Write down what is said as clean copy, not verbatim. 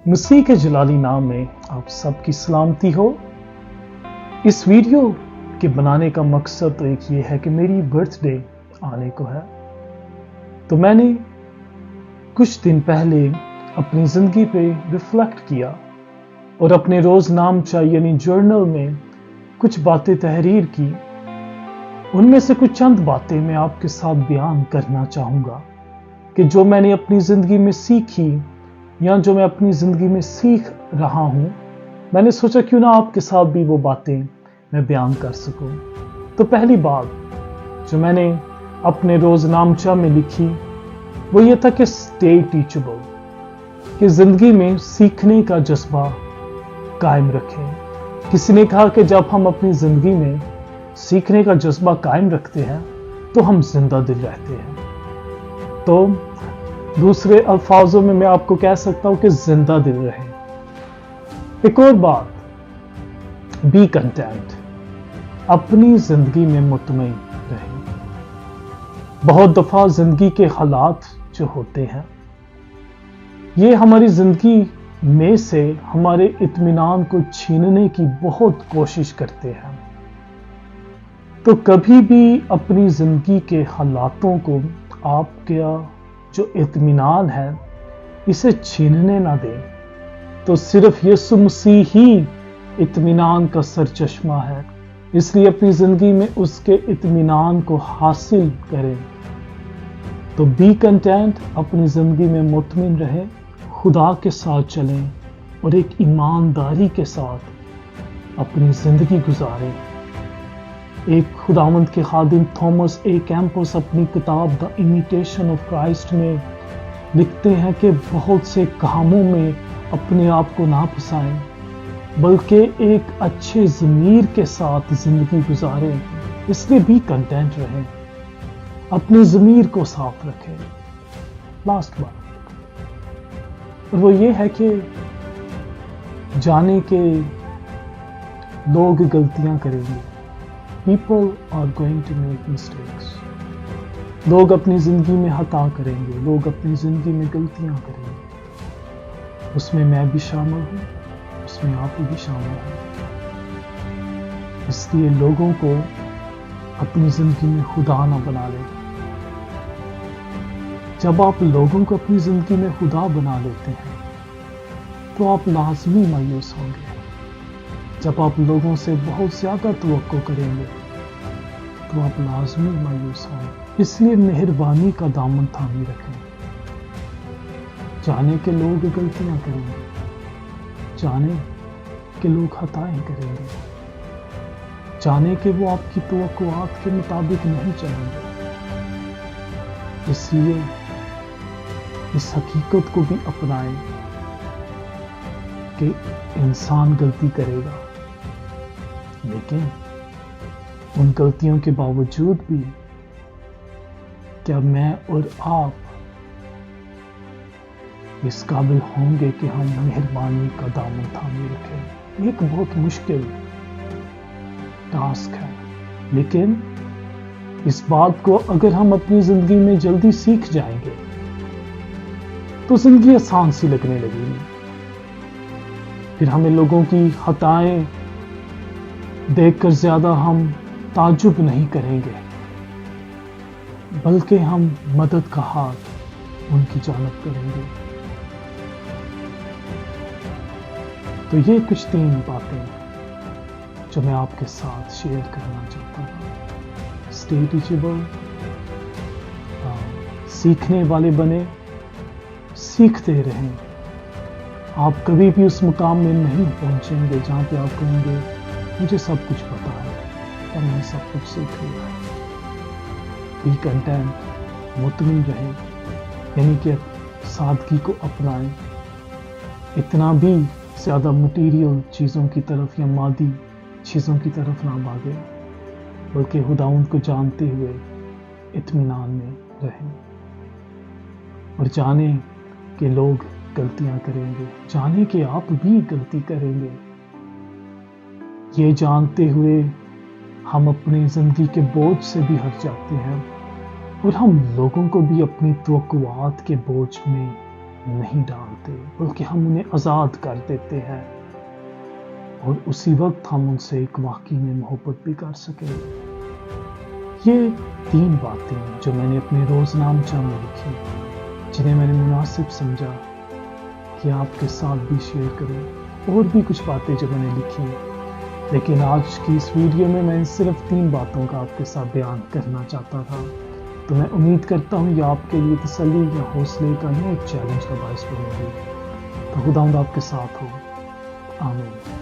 मसीह के जलाली नाम में आप सबकी सलामती हो। इस वीडियो के बनाने का मकसद तो एक ये है कि मेरी बर्थडे आने को है, तो मैंने कुछ दिन पहले अपनी जिंदगी पे रिफ्लेक्ट किया और अपने रोज नामचा यानी जर्नल में कुछ बातें तहरीर की। उनमें से कुछ चंद बातें मैं आपके साथ बयान करना चाहूंगा कि जो मैंने अपनी जिंदगी में सीखी या जो मैं अपनी जिंदगी में सीख रहा हूं, मैंने सोचा क्यों ना आपके साथ भी वो बातें मैं बयान कर सकूं। तो पहली बात जो मैंने अपने रोजनामचा में लिखी वो ये था कि स्टे टीचेबल, कि जिंदगी में सीखने का जज्बा कायम रखें। किसी ने कहा कि जब हम अपनी जिंदगी में सीखने का जज्बा कायम रखते हैं तो हम जिंदा दिल रहते हैं। तो दूसरे अल्फाजों में मैं आपको कह सकता हूं कि जिंदा दिल रहे। एक और बात, बी कंटेंट, अपनी जिंदगी में मुतमईन रहे। बहुत दफा जिंदगी के हालात जो होते हैं ये हमारी जिंदगी में से हमारे इत्मीनान को छीनने की बहुत कोशिश करते हैं। तो कभी भी अपनी जिंदगी के हालातों को आपका जो इत्मीनान है इसे छीनने ना दें। तो सिर्फ यीशु मसीह ही इत्मीनान का सरचश्मा है, इसलिए अपनी जिंदगी में उसके इत्मीनान को हासिल करें। तो बी कंटेंट, अपनी जिंदगी में मुतमिन रहें, खुदा के साथ चलें और एक ईमानदारी के साथ अपनी जिंदगी गुजारें। एक खुदावंद के खादिम थॉमस ए कैंपस अपनी किताब द इमिटेशन ऑफ क्राइस्ट में लिखते हैं कि बहुत से कामों में अपने आप को ना फंसाएं, बल्कि एक अच्छे ज़मीर के साथ जिंदगी गुजारें। इसलिए भी कंटेंट रहें, अपने ज़मीर को साफ रखें। लास्ट बात और वो ये है कि जाने के लोग गलतियां करेंगे। People are going to make mistakes. लोग अपनी जिंदगी में खता करेंगे, लोग अपनी जिंदगी में गलतियां करेंगे। उसमें मैं भी शामिल हूं, उसमें आप भी शामिल हैं। इसलिए लोगों को अपनी जिंदगी में खुदा ना बना ले। जब आप लोगों को अपनी जिंदगी में खुदा बना लेते हैं तो आप लाजमी मायूस होंगे। जब आप लोगों से बहुत ज्यादा तवक्को करेंगे तो आप लाजमी मायूस होंगे। इसलिए मेहरबानी का दामन थामी रखें। जाने के लोग गलतियां करेंगे, जाने के लोग खताएं करेंगे, जाने के वो आपकी तवक्कुआत के मुताबिक नहीं चलेंगे। इसलिए इस हकीकत को भी अपनाएं कि इंसान गलती करेगा, लेकिन उन गलतियों के बावजूद भी क्या मैं और आप इस काबिल होंगे कि हम मेहरबानी का दामन थामे रखें। एक बहुत मुश्किल टास्क है, लेकिन इस बात को अगर हम अपनी जिंदगी में जल्दी सीख जाएंगे तो जिंदगी आसान सी लगने लगेगी। फिर हमें लोगों की खताएं देखकर ज्यादा हम ताजुब नहीं करेंगे, बल्कि हम मदद का हाथ उनकी जानब करेंगे। तो ये कुछ 3 बातें जो मैं आपके साथ शेयर करना चाहता हूं। स्टे टीचेबल, सीखने वाले बने, सीखते रहें। आप कभी भी उस मुकाम में नहीं पहुंचेंगे जहां पे आप कहेंगे मुझे सब कुछ पता है और मैं सब कुछ सीख लिया है। बी कंटेंट, मुतमिन रहे, यानी कि सादगी को अपनाएं। इतना भी ज्यादा मटीरियल चीजों की तरफ या मादी चीजों की तरफ ना भागे, बल्कि खुदावंद को जानते हुए इत्मीनान में रहें। और जाने कि लोग गलतियां करेंगे, जाने कि आप भी गलती करेंगे। ये जानते हुए हम अपनी जिंदगी के बोझ से भी हट जाते हैं और हम लोगों को भी अपनी तवक्कुआत के बोझ में نہیں ڈالتے بلکہ ہم انہیں آزاد کر دیتے ہیں، اور اسی وقت ہم ان سے ایک واقعی میں محبت بھی کر سکیں۔ یہ 3 باتیں جو میں نے اپنے روزنامچہ میں لکھی، جنہیں میں نے مناسب سمجھا کہ آپ کے ساتھ بھی شیئر کروں۔ اور بھی کچھ باتیں جو میں نے لکھی، لیکن آج کی اس ویڈیو میں میں صرف 3 باتوں کا آپ کے ساتھ بیان کرنا چاہتا تھا۔ تو میں امید کرتا ہوں یہ آپ کے لیے تسلی یا حوصلے کا یا ایک چیلنج کا باعث بنے گی۔ تو خداوند آپ کے ساتھ ہو، آمین۔